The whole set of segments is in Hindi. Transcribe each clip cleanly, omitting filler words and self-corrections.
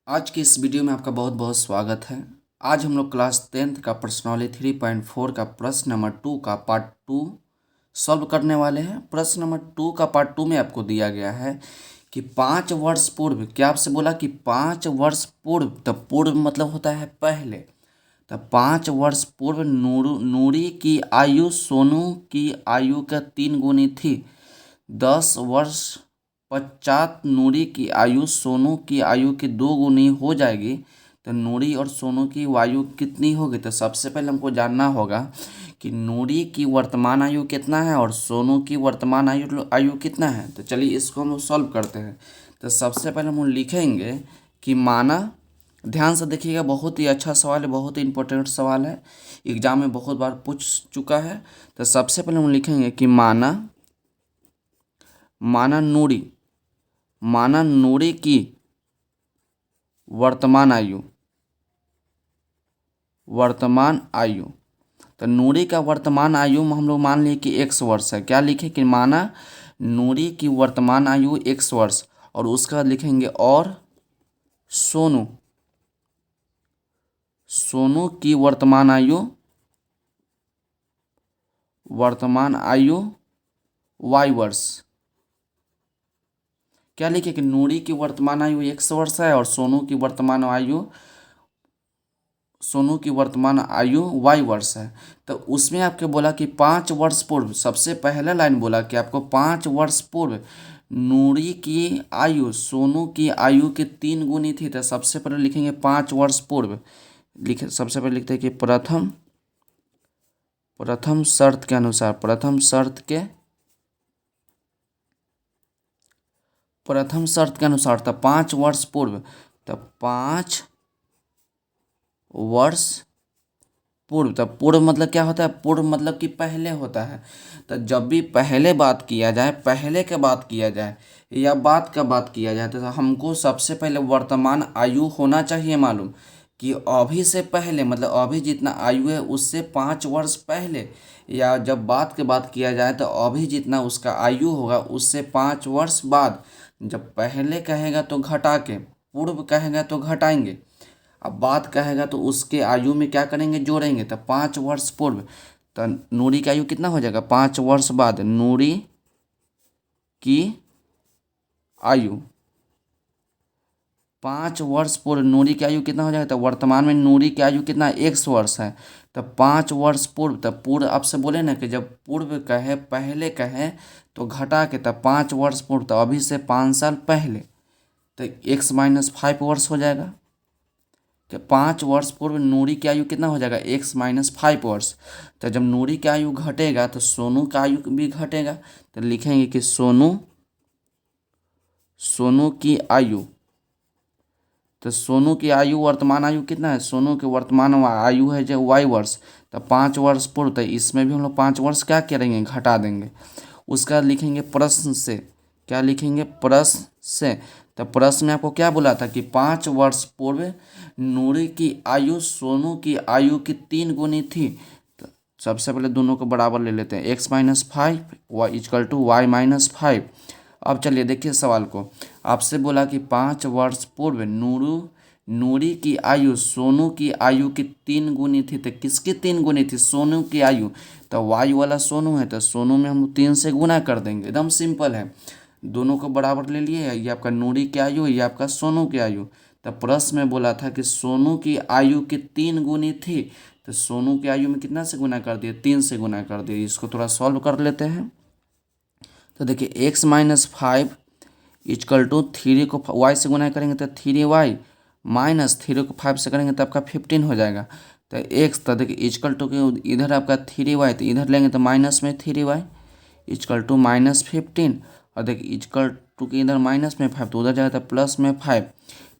आज की इस वीडियो में आपका बहुत बहुत स्वागत है। आज हम लोग क्लास 10th का पर्सनॉलिटी 3.4 का प्रश्न नंबर 2 का पार्ट 2 सॉल्व करने वाले हैं। प्रश्न नंबर 2 का पार्ट 2 में आपको दिया गया है कि 5 वर्ष पूर्व, क्या आपसे बोला कि 5 वर्ष पूर्व, तब पूर्व मतलब होता है पहले। तब 5 वर्ष पूर्व नूरी की आयु सोनू की आयु का 3 गुनी थी। 10 वर्ष पश्चात नूरी की आयु सोनू की आयु की 2 गुनी हो जाएगी। तो नूरी और सोनू की आयु कितनी होगी? तो सबसे पहले हमको जानना होगा कि नूरी की वर्तमान आयु कितना है और सोनू की वर्तमान आयु कितना है। तो चलिए इसको हम सॉल्व करते हैं। तो सबसे पहले हम लिखेंगे कि माना, ध्यान से देखिएगा, बहुत ही अच्छा सवाल है, बहुत ही इंपॉर्टेंट सवाल है, एग्जाम में बहुत बार पूछ चुका है। तो सबसे पहले हम लिखेंगे कि माना नूरी की वर्तमान आयु। तो नूरी का वर्तमान आयु में हम लोग मान लिए कि x वर्ष है। क्या लिखे कि माना नूरी की वर्तमान आयु x वर्ष, और उसका बाद लिखेंगे और सोनू की वर्तमान आयु y वर्ष। क्या लिखे कि नूरी की वर्तमान आयु x वर्ष है और सोनू की वर्तमान आयु y वर्ष है। तो उसमें आपके बोला कि 5 वर्ष पूर्व, सबसे पहला लाइन बोला कि आपको 5 वर्ष पूर्व नूरी की आयु सोनू की आयु के 3 गुनी थी। तो सबसे पहले लिखेंगे 5 वर्ष पूर्व। सबसे पहले लिखते हैं कि प्रथम शर्त के अनुसार, तब 5 वर्ष पूर्व, तब 5 वर्ष पूर्व। तब पूर्व मतलब क्या होता है? पूर्व मतलब कि पहले होता है। तो जब भी पहले बात किया जाए, पहले के बात किया जाए या बात का बात किया जाए, तो हमको सबसे पहले वर्तमान आयु होना चाहिए मालूम, कि अभी से पहले मतलब अभी जितना आयु है उससे 5 वर्ष पहले, या जब बात के बात किया जाए तो अभी जितना उसका आयु होगा उससे 5 वर्ष बाद। जब पहले कहेगा तो घटा के, पूर्व कहेगा तो घटाएंगे, अब बात कहेगा तो उसके आयु में क्या करेंगे? जोड़ेंगे। तो 5 वर्ष पूर्व, तो नूरी की आयु कितना हो जाएगा? 5 वर्ष बाद नूरी की आयु, 5 वर्ष पूर्व नूरी की आयु कितना हो जाएगा? तो वर्तमान में नूरी की आयु कितना? x वर्ष है। तो 5 वर्ष पूर्व, तब पूर्व आपसे बोले ना कि जब पूर्व कहे, पहले कहे तो घटा के, तब 5 वर्ष पूर्व, तो अभी से 5 साल पहले, तो x-5 वर्ष हो जाएगा। कि 5 वर्ष पूर्व नूरी की आयु कितना हो जाएगा? x-5 वर्ष। तो जब नूरी की आयु घटेगा तो सोनू का आयु भी घटेगा। तो लिखेंगे कि सोनू की आयु। तो सोनू की आयु, वर्तमान आयु कितना है? सोनू की वर्तमान आयु है जो y वर्ष। तो 5 वर्ष पूर्व, तो इसमें भी हम लोग 5 वर्ष क्या करेंगे? घटा देंगे। उसका बाद लिखेंगे प्रश्न से। क्या लिखेंगे? प्रश्न से। तो प्रश्न में आपको क्या बोला था कि 5 वर्ष पूर्व नूरी की आयु सोनू की आयु की 3 गुनी थी। तो सबसे पहले दोनों को बराबर ले लेते हैं, x-5 y=y-5। अब चलिए देखिए सवाल को। आपसे बोला कि 5 वर्ष पूर्व नूरी की आयु सोनू की आयु की 3 गुनी थी। तो किसकी 3 गुनी थी? सोनू की आयु। तो y वाला सोनू है, तो सोनू में हम 3 से गुना कर देंगे, एकदम सिंपल है। दोनों को बराबर ले लिए, ये आपका नूरी की आयु, ये आपका सोनू की आयु। तो प्रश्न में बोला था कि सोनू की आयु की 3 गुनी थी। तो सोनू की आयु में कितना से गुना कर दिए? 3 से गुना कर दिए। इसको थोड़ा सॉल्व कर लेते हैं। तो देखिए x-5 इक्वल टू 3 को y से गुना करेंगे तो 3y, माइनस 3 को 5 से करेंगे तो आपका 15 हो जाएगा। तो x, तो देखिए इक्वल टू के इधर आपका 3y, तो इधर लेंगे तो माइनस में 3y इक्वल टू -15, और देखिए इक्वल टू के इधर माइनस में 5 तो उधर जाएगा तो प्लस में 5।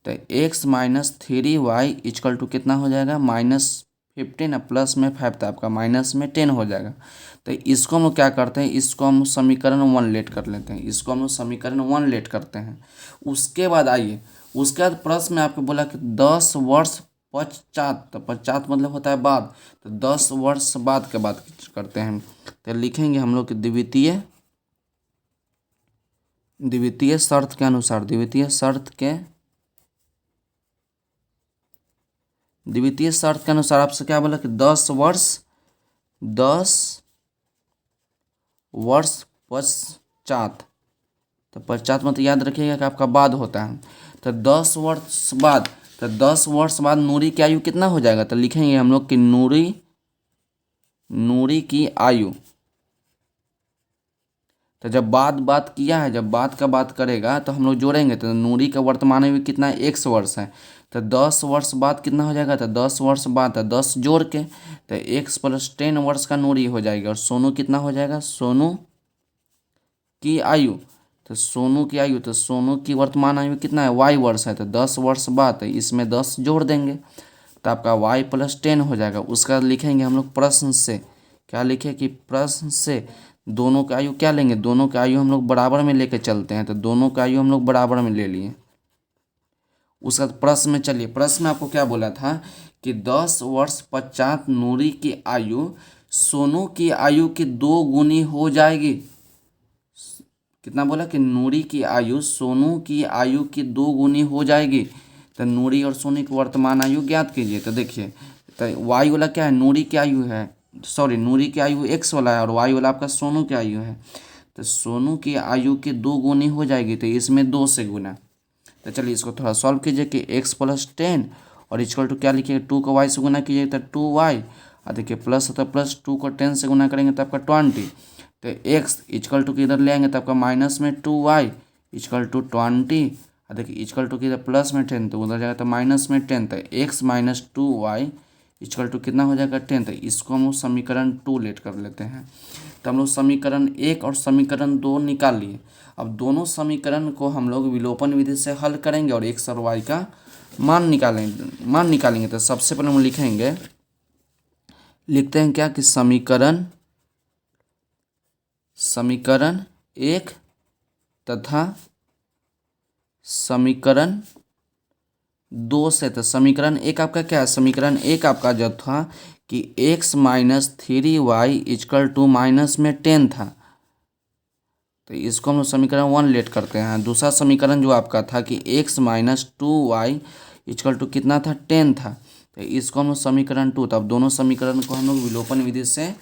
तो x-3y इक्वल टू कितना हो जाएगा? -15 और प्लस में 5, तो आपका -10 हो जाएगा। तो इसको हम लोग क्या करते हैं? इसको हम समीकरण 1 लेट कर लेते हैं। उसके बाद आइए, उसके बाद प्रश्न में आपको बोला कि 10 वर्ष पश्चात, तो पश्चात मतलब होता है बाद, तो 10 वर्ष बाद के बात करते हैं। तो लिखेंगे हम लोग कि द्वितीय शर्त के अनुसार, द्वितीय शर्त के अनुसार आपसे क्या बोला कि 10 वर्ष पश्चात, तो पश्चात मतलब याद रखिएगा कि आपका बाद होता है। तो 10 वर्ष बाद नूरी की आयु कितना हो जाएगा, तो लिखेंगे हम लोग कि नूरी की आयु। तो जब बात किया है, जब बात का बात करेगा तो हम लोग जोड़ेंगे, तो नूरी का वर्तमान आयु कितना है, 100 वर्ष है। तो 10 वर्ष बाद कितना हो जाएगा, तो 10 वर्ष बाद तो 10 जोड़ के तो 1 + 10 वर्ष का नूरी हो जाएगा। और सोनू कितना हो जाएगा, सोनू की आयु, तो सोनू की वर्तमान आयु कितना है, y वर्ष है। तो 10 वर्ष बाद तो इसमें 10 जोड़ देंगे तो आपका y + 10 हो जाएगा। उसका लिखेंगे हम लोग प्रश्न से, क्या लिखे कि प्रश्न से दोनों का आयु क्या लेंगे, दोनों का आयु हम लोग बराबर में लेके चलते हैं। तो दोनों का आयु हम लोग बराबर में ले लिए। उसका प्रश्न में चलिए, प्रश्न में आपको क्या बोला था कि 10 वर्ष पश्चात नूरी की आयु सोनू की आयु की 2 गुनी हो जाएगी। कितना बोला कि नूरी की आयु सोनू की आयु की 2 गुनी हो जाएगी। तो नूरी और सोनू की वर्तमान आयु ज्ञात कीजिए। तो देखिए, तो वाई वाला क्या है, नूरी की आयु है, सॉरी नूरी की आयु x वाला है और y वाला आपका सोनू की आयु है। तो सोनू की आयु की 2 गुनी हो जाएगी, तो इसमें 2 से गुना। तो चलिए इसको थोड़ा सॉल्व कीजिए कि x + 10 और इक्वल टू क्या लिखिएगा, 2 को y से गुना कीजिए तो 2y, और देखिए प्लस होता है प्लस, 2 को 10 से गुना करेंगे तो आपका 20। तो x इक्वल टू किधर ले आएंगे तो आपका माइनस में 2y इक्वल टू 20, और देखिए इक्वल टू किधर प्लस में 10 तो उधर जाएगा तो माइनस में 10। तो x - 2y इक्वल टू कितना हो जाएगा, 10। तो इसको हम लोग समीकरण 2 लेट कर लेते हैं। तो हम लोग समीकरण 1 और समीकरण 2 निकाल लिए। अब दोनों समीकरण को हम लोग विलोपन विधि से हल करेंगे और x और y का मान निकालेंगे। तो सबसे पहले हम लिखते हैं क्या कि समीकरण 1 तथा समीकरण 2 से। तो समीकरण 1 आपका क्या है, समीकरण 1 आपका जो था कि x - 3y equal to minus में 10 था। तो इसको हम समीकरण 1 लेट करते हैं। दूसरा समीकरण जो आपका था कि x - 2y इक्वल टू कितना था, 10 था। तो इसको हम समीकरण 2, तब दोनों समीकरण को हम लोग विलोपन विधि से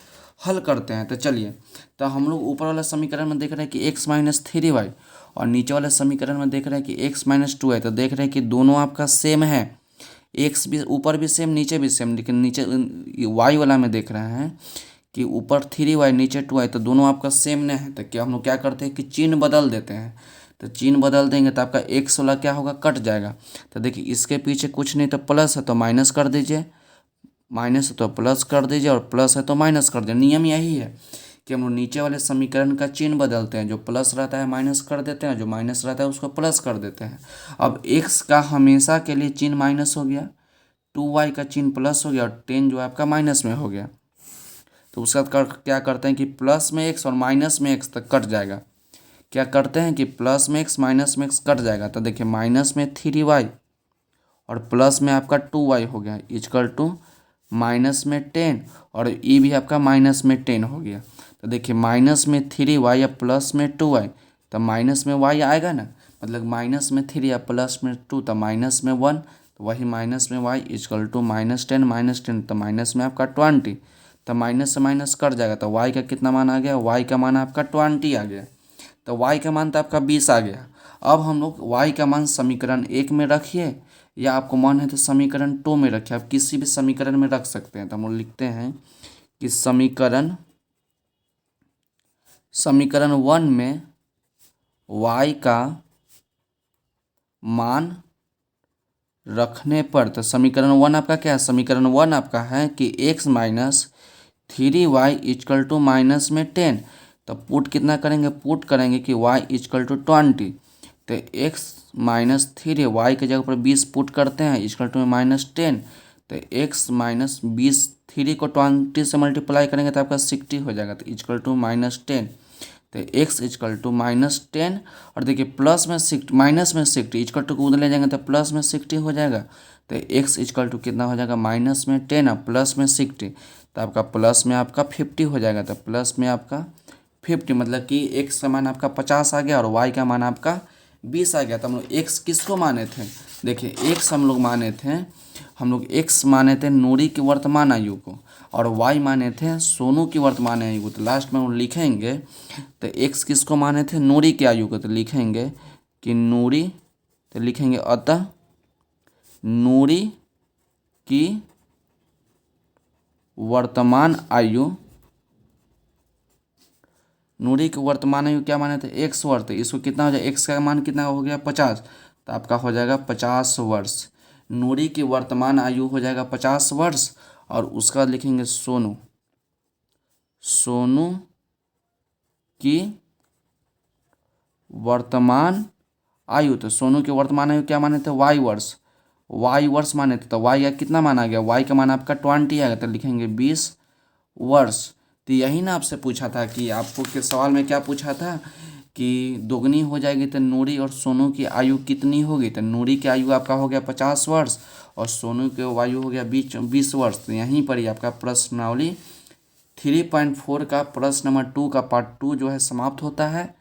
हल करते हैं। तो चलिए, तो हम लोग ऊपर वाला समीकरण में देख रहे हैं कि x - 3y और नीचे वाले समीकरण में देख रहे हैं कि x - 2y। तो देख रहे हैं कि दोनों आपका सेम है, x भी ऊपर भी सेम नीचे भी सेम, लेकिन नीचे y वाला में देख रहे हैं कि ऊपर 3y नीचे 2y, तो दोनों आपका सेम नहीं है। तो क्या हम लोग क्या करते हैं कि चिन्ह बदल देते हैं। तो चिन्ह बदल देंगे तो आपका x वाला क्या होगा, कट जाएगा। तो देखिए इसके पीछे कुछ नहीं, तो प्लस है तो माइनस कर दीजिए, माइनस है तो प्लस कर दीजिए और प्लस है तो माइनस कर दीजिए। नियम यही है कि हम लोग नीचे वाले समीकरण का चिन्ह बदलते हैं, जो प्लस रहता है माइनस कर देते हैं, जो माइनस रहता है उसको प्लस कर देते हैं। अब x का हमेशा के लिए चिन्ह माइनस हो गया, 2y का चिन्ह प्लस हो गया और 10 जो है आपका माइनस में हो गया। तो उसका क्या करते हैं कि प्लस में x और माइनस में x तक कट जाएगा। क्या करते हैं कि प्लस में x माइनस में x कट जाएगा। तो देखिए माइनस में 3y और प्लस में आपका 2y हो गया इक्वल टू माइनस में 10 और ई भी आपका माइनस में 10 हो गया। तो देखिए माइनस में 3y या प्लस में 2y, तो माइनस में y आएगा ना, मतलब माइनस में 3 या प्लस में 2 तो माइनस में 1, तो वही माइनस में y इक्वल टू -10 तो माइनस में आपका 20। तो माइनस से माइनस कट जाएगा तो y का कितना मान आ गया, y का मान आपका 20 आ गया। तो y का मान तो आपका 20 आ गया। अब हम लोग y का मान समीकरण 1 में रखिए या आपको मन है तो समीकरण 2 में रखिए, आप किसी भी समीकरण में रख सकते हैं। तो हम लोग लिखते हैं कि समीकरण 1 में y का मान रखने पर, तो समीकरण 1 आपका क्या है, समीकरण 1 आपका है कि x - 3y equal to minus में 10। तो पुट कितना करेंगे, पुट करेंगे कि y इक्वल टू 20। तो x - 3 y के जगह पर 20 पुट करते हैं इक्वल टू -10। तो x - 20 3 को 20 से मल्टीप्लाई करेंगे तो आपका 60 हो जाएगा, तो इक्वल टू -10। तो x इक्वल टू -10 और देखिए प्लस में 60 माइनस में 60 इक्वल टू को उधर ले जाएंगे तो प्लस में 60 हो जाएगा। तो x इक्वल टू कितना हो जाएगा, माइनस में 10 और प्लस में 60, तो आपका प्लस में आपका 50 हो जाएगा। तो प्लस में आपका 50 मतलब कि x का मान आपका 50 आ गया और y का मान आपका 20 आ गया। तो हम लोग x किसको माने थे, देखिए x हम लोग माने थे हम लोग x माने थे नूरी की वर्तमान आयु को और y माने थे सोनू की वर्तमान आयु को। तो लास्ट में हम लिखेंगे तो x किसको माने थे, नूरी की आयु को, तो लिखेंगे कि नूरी, तो लिखेंगे अतः नूरी की वर्तमान आयु, नूरी की वर्तमान आयु क्या माने थे, 100 वर्ष। तो इसको कितना हो जाएगा, x का मान कितना हो गया 50, तो आपका हो जाएगा 50 वर्ष। नूरी की वर्तमान आयु हो जाएगा 50 वर्ष और उसका बाद लिखेंगे सोनू, सोनू की वर्तमान आयु, तो सोनू की वर्तमान आयु क्या माने थे, y वर्ष, y वर्ष माने थे। तो y का कितना माना गया, y का मान आपका 20 आएगा, तो लिखेंगे 20 वर्ष। तो यही ना आपसे पूछा था कि आपको के सवाल में क्या पूछा था कि दोगुनी हो जाएगी तो नूरी और सोनू की आयु कितनी होगी। तो नूरी की आयु आपका हो गया 50 वर्ष और सोनू की आयु हो गया 20 वर्ष। तो यहीं पर ही आपका प्रश्नावली 3.4 का प्रश्न नंबर 2 का पार्ट 2 जो है समाप्त होता है।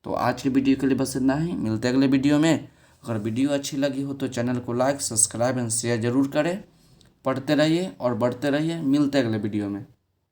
तो आज की वीडियो के लिए बस इतना ही, मिलते हैं अगले वीडियो में। अगर वीडियो अच्छी लगी हो तो चैनल को लाइक, सब्सक्राइब एंड शेयर जरूर करें। पढ़ते रहिए और बढ़ते रहिए, मिलते हैं अगले वीडियो में।